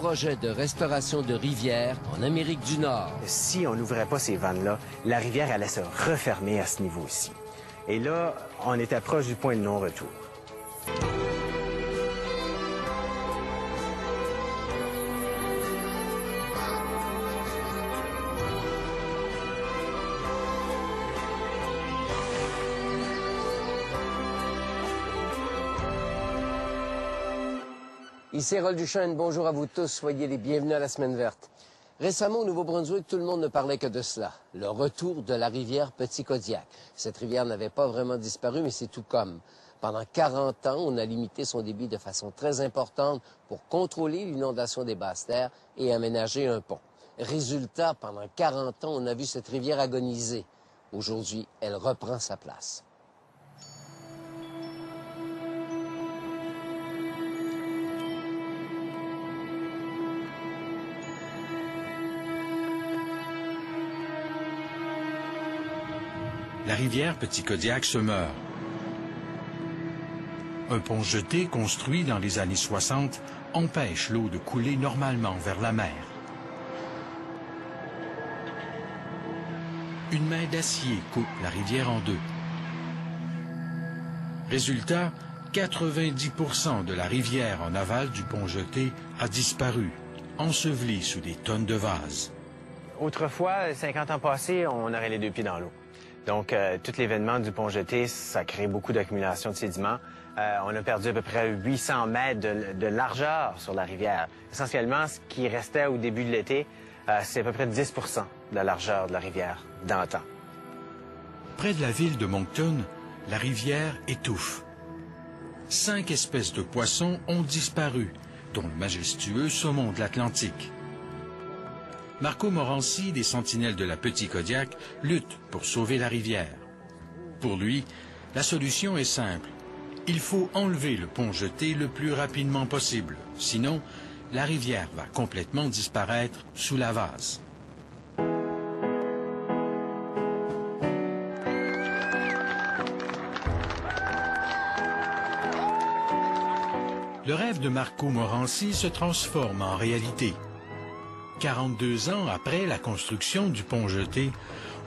projet de restauration de rivières en Amérique du Nord. Si on n'ouvrait pas ces vannes-là, la rivière allait se refermer à ce niveau-ci. Et là, on était proche du point de non-retour. Ici Harold Duchesne, bonjour à vous tous, soyez les bienvenus à la Semaine verte. Récemment, au Nouveau-Brunswick, tout le monde ne parlait que de cela, le retour de la rivière Petit Kodiak. Cette rivière n'avait pas vraiment disparu, mais c'est tout comme. Pendant 40 ans, on a limité son débit de façon très importante pour contrôler l'inondation des basses-terres et aménager un pont. Résultat, pendant 40 ans, on a vu cette rivière agoniser. Aujourd'hui, elle reprend sa place. La rivière Petit Kodiak se meurt. Un pont jeté construit dans les années 60 empêche l'eau de couler normalement vers la mer. Une main d'acier coupe la rivière en deux. Résultat, 90% de la rivière en aval du pont jeté a disparu, ensevelie sous des tonnes de vases. Autrefois, 50 ans passés, on aurait les deux pieds dans l'eau. Donc, tout l'événement du pont jeté, ça crée beaucoup d'accumulation de sédiments. On a perdu à peu près 800 mètres de largeur sur la rivière. Essentiellement, ce qui restait au début de l'été, c'est à peu près 10% de la largeur de la rivière d'antan. Près de la ville de Moncton, la rivière étouffe. 5 espèces de poissons ont disparu, dont le majestueux saumon de l'Atlantique. Marco Morancy, des Sentinelles de la Petit Kodiak, lutte pour sauver la rivière. Pour lui, la solution est simple. Il faut enlever le pont jeté le plus rapidement possible. Sinon, la rivière va complètement disparaître sous la vase. Le rêve de Marco Morancy se transforme en réalité. 42 ans après la construction du pont jeté,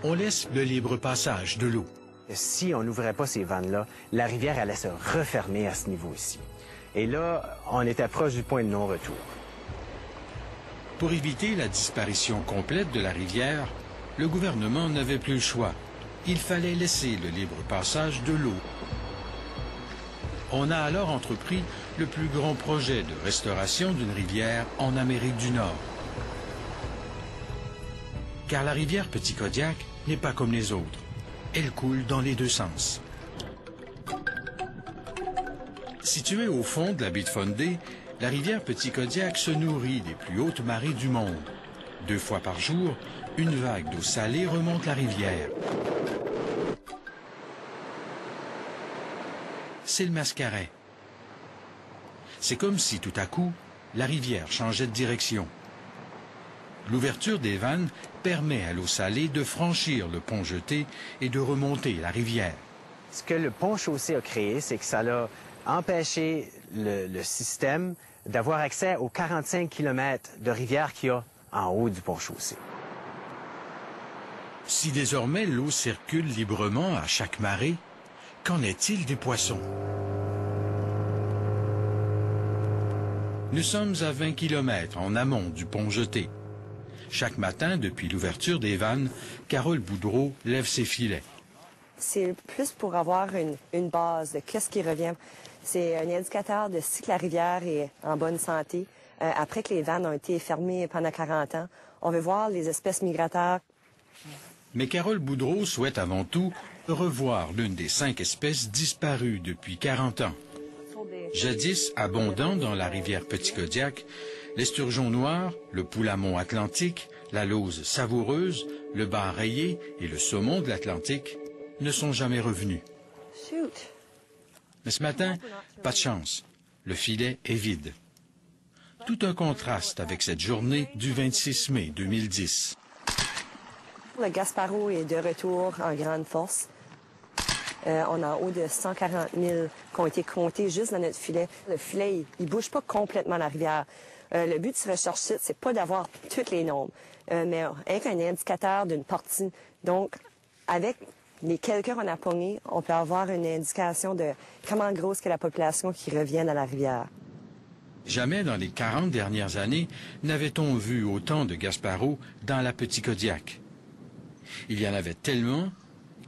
on laisse le libre passage de l'eau. Si on n'ouvrait pas ces vannes-là, la rivière allait se refermer à ce niveau-ci. Et là, on était proche du point de non-retour. Pour éviter la disparition complète de la rivière, le gouvernement n'avait plus le choix. Il fallait laisser le libre passage de l'eau. On a alors entrepris le plus grand projet de restauration d'une rivière en Amérique du Nord. Car la rivière Petit Kodiak n'est pas comme les autres. Elle coule dans les deux sens. Située au fond de la baie de Fundy, la rivière Petit Kodiak se nourrit des plus hautes marées du monde. 2 fois par jour, une vague d'eau salée remonte la rivière. C'est le Mascaret. C'est comme si tout à coup, la rivière changeait de direction. L'ouverture des vannes permet à l'eau salée de franchir le pont jeté et de remonter la rivière. Ce que le pont chaussé a créé, c'est que ça a empêché le système d'avoir accès aux 45 km de rivière qu'il y a en haut du pont chaussé. Si désormais l'eau circule librement à chaque marée, qu'en est-il des poissons? Nous sommes à 20 km en amont du pont jeté. Chaque matin, depuis l'ouverture des vannes, Carole Boudreau lève ses filets. C'est plus pour avoir une base de qu'est-ce qui revient. C'est un indicateur de si que la rivière est en bonne santé. Après que les vannes ont été fermées pendant 40 ans, on veut voir les espèces migratoires. Mais Carole Boudreau souhaite avant tout revoir l'une des 5 espèces disparues depuis 40 ans. Jadis abondant dans la rivière Petit Kodiak, l'esturgeon noir, le poulamon atlantique, la lauze savoureuse, le bar rayé et le saumon de l'Atlantique ne sont jamais revenus. Mais ce matin, pas de chance. Le filet est vide. Tout un contraste avec cette journée du 26 mai 2010. Le Gasparo est de retour en grande force. On a haut de 140 000 qui ont été comptés juste dans notre filet. Le filet, il bouge pas complètement la rivière. Le but de ce recherche-site, c'est pas d'avoir tous les nombres, mais avec un indicateur d'une partie. Donc, avec les quelques qu'on a pognés, on peut avoir une indication de comment grosse est la population qui revient à la rivière. Jamais dans les 40 dernières années n'avait-on vu autant de Gaspareaux dans la Petit-Kodiak. Il y en avait tellement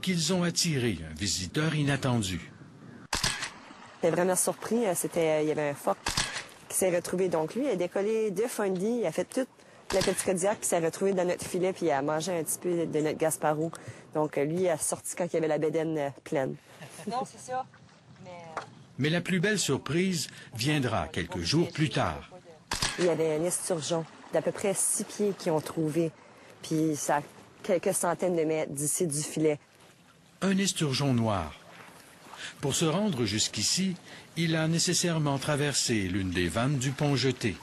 qu'ils ont attiré un visiteur inattendu. J'étais vraiment surpris. Il y avait un phoque qui s'est retrouvé. Donc lui, il a décollé de Fundy, il a fait toute la Petit-Kodiak, puis s'est retrouvé dans notre filet, puis il a mangé un petit peu de notre Gasparou. Donc lui, il a sorti quand il y avait la bédaine pleine. Non, c'est ça. Mais la plus belle surprise viendra quelques jours plus tard. Il y avait un esturgeon d'à peu près 6 pieds qu'ils ont trouvé, puis ça a quelques centaines de mètres d'ici du filet. Un esturgeon noir. Pour se rendre jusqu'ici, il a nécessairement traversé l'une des vannes du pont Jeté.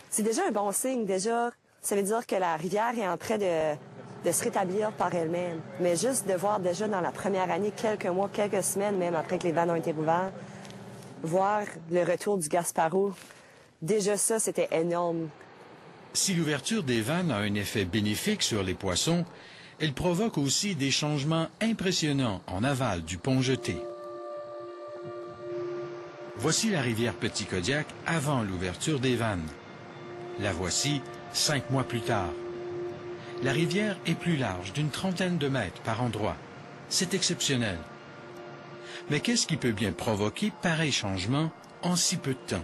C'est déjà un bon signe. Déjà, ça veut dire que la rivière est en train de se rétablir par elle-même. Mais juste de voir déjà dans la première année, quelques mois, quelques semaines, même après que les vannes ont été rouvertes, voir le retour du Gasparou, déjà ça, c'était énorme. Si l'ouverture des vannes a un effet bénéfique sur les poissons, elle provoque aussi des changements impressionnants en aval du pont Jeté. Voici la rivière Petit-Kodiak avant l'ouverture des vannes. La voici 5 mois plus tard. La rivière est plus large d'une trentaine de mètres par endroit. C'est exceptionnel. Mais qu'est-ce qui peut bien provoquer pareil changement en si peu de temps?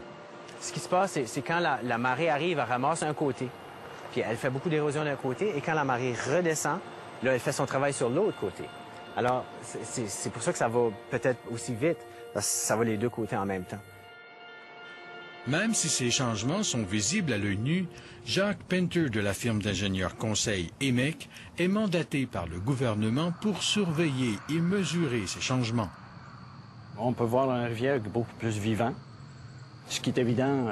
Ce qui se passe, c'est quand la marée arrive, elle ramasse un côté. Puis elle fait beaucoup d'érosion d'un côté. Et quand la marée redescend, là, elle fait son travail sur l'autre côté. Alors, c'est pour ça que ça va peut-être aussi vite, parce que ça va les deux côtés en même temps. Même si ces changements sont visibles à l'œil nu, Jacques Pinter de la firme d'ingénieurs conseil EMEC est mandaté par le gouvernement pour surveiller et mesurer ces changements. On peut voir une rivière beaucoup plus vivante. Ce qui est évident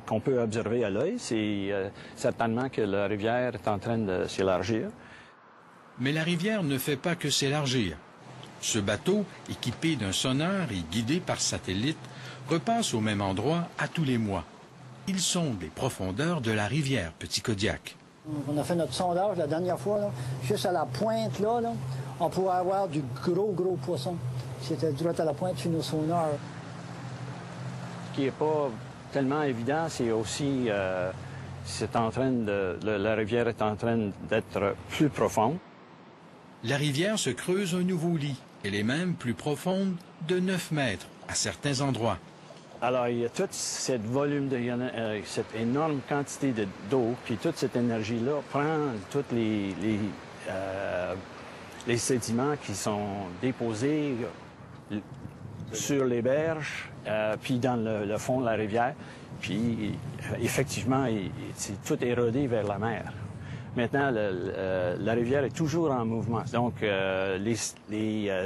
qu'on peut observer à l'œil, c'est certainement que la rivière est en train de s'élargir. Mais la rivière ne fait pas que s'élargir. Ce bateau, équipé d'un sonar et guidé par satellite, repasse au même endroit à tous les mois. Ils sondent les profondeurs de la rivière Petit-Kodiak. On a fait notre sondage la dernière fois, là, juste à la pointe, là, on pourrait avoir du gros poisson. C'était direct à la pointe sur nos sonars. Ce qui n'est pas tellement évident, c'est aussi la rivière est en train d'être plus profonde. La rivière se creuse un nouveau lit. Elle est même plus profonde de 9 mètres à certains endroits. Alors, il y a toute cette cette énorme quantité d'eau, puis toute cette énergie-là prend tous les sédiments qui sont déposés sur les berges, puis dans le fond de la rivière, puis effectivement, c'est tout érodé vers la mer. Maintenant, la rivière est toujours en mouvement, donc les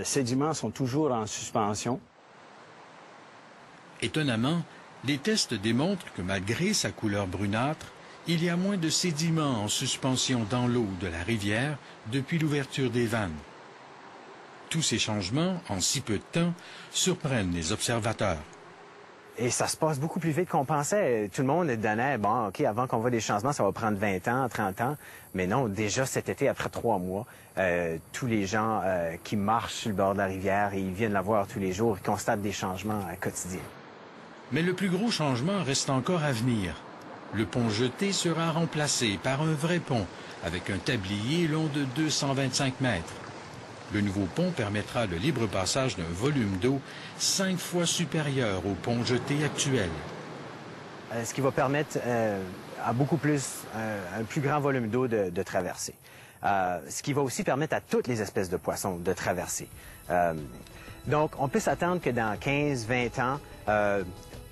sédiments sont toujours en suspension. Étonnamment, les tests démontrent que malgré sa couleur brunâtre, il y a moins de sédiments en suspension dans l'eau de la rivière depuis l'ouverture des vannes. Tous ces changements, en si peu de temps, surprennent les observateurs. Et ça se passe beaucoup plus vite qu'on pensait. Tout le monde donnait, bon, OK, avant qu'on voit des changements, ça va prendre 20 ans, 30 ans. Mais non, déjà cet été, après 3 mois, tous les gens qui marchent sur le bord de la rivière, et ils viennent la voir tous les jours, ils constatent des changements quotidiens. Mais le plus gros changement reste encore à venir. Le pont Jeté sera remplacé par un vrai pont, avec un tablier long de 225 mètres. Le nouveau pont permettra le libre passage d'un volume d'eau 5 fois supérieur au pont Jeté actuel. Ce qui va permettre à beaucoup plus, un plus grand volume d'eau de traverser. Ce qui va aussi permettre à toutes les espèces de poissons de traverser. Donc, on peut s'attendre que dans 15-20 ans,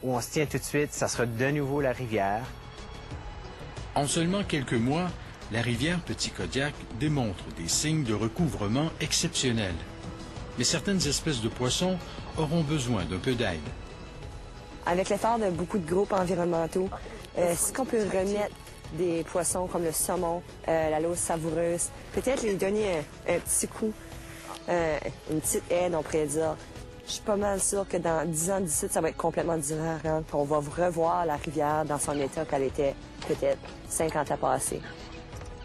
où on se tient tout de suite, ça sera de nouveau la rivière. En seulement quelques mois, la rivière Petit-Kodiak démontre des signes de recouvrement exceptionnels. Mais certaines espèces de poissons auront besoin d'un peu d'aide. Avec l'effort de beaucoup de groupes environnementaux, est-ce qu'on peut remettre des poissons comme le saumon, la lauce savoureuse, peut-être les donner un petit coup, une petite aide, on pourrait dire, Je suis pas mal sûre que dans 10 ans d'ici, ça va être complètement différent. On va revoir la rivière dans son état qu'elle était peut-être 50 ans passés.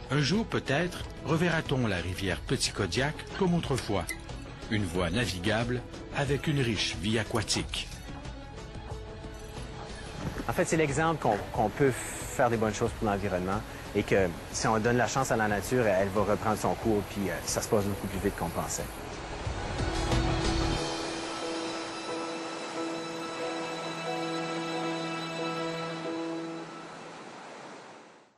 Un jour peut-être reverra-t-on la rivière Petit Kodiak comme autrefois. Une voie navigable avec une riche vie aquatique. En fait, c'est l'exemple qu'on peut faire des bonnes choses pour l'environnement et que si on donne la chance à la nature, elle va reprendre son cours, puis ça se passe beaucoup plus vite qu'on pensait.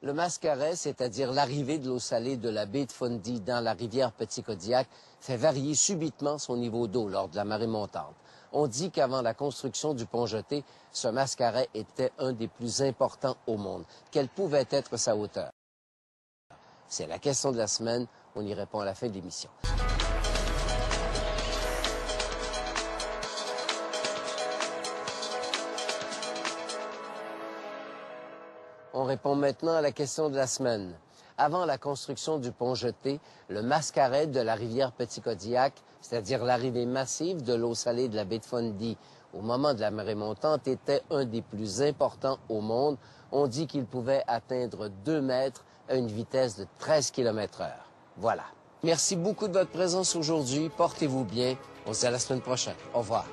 Le mascaret, c'est-à-dire l'arrivée de l'eau salée de la baie de Fundy dans la rivière Petit Kodiak, fait varier subitement son niveau d'eau lors de la marée montante. On dit qu'avant la construction du pont-jeté, ce mascaret était un des plus importants au monde. Quelle pouvait être sa hauteur? C'est la question de la semaine. On y répond à la fin de l'émission. On répond maintenant à la question de la semaine. Avant la construction du pont-jeté, le mascaret de la rivière Petit Kodiak, c'est-à-dire l'arrivée massive de l'eau salée de la baie de Fundy au moment de la marée montante, était un des plus importants au monde. On dit qu'il pouvait atteindre 2 mètres à une vitesse de 13 km/h. Voilà. Merci beaucoup de votre présence aujourd'hui. Portez-vous bien. On se dit à la semaine prochaine. Au revoir.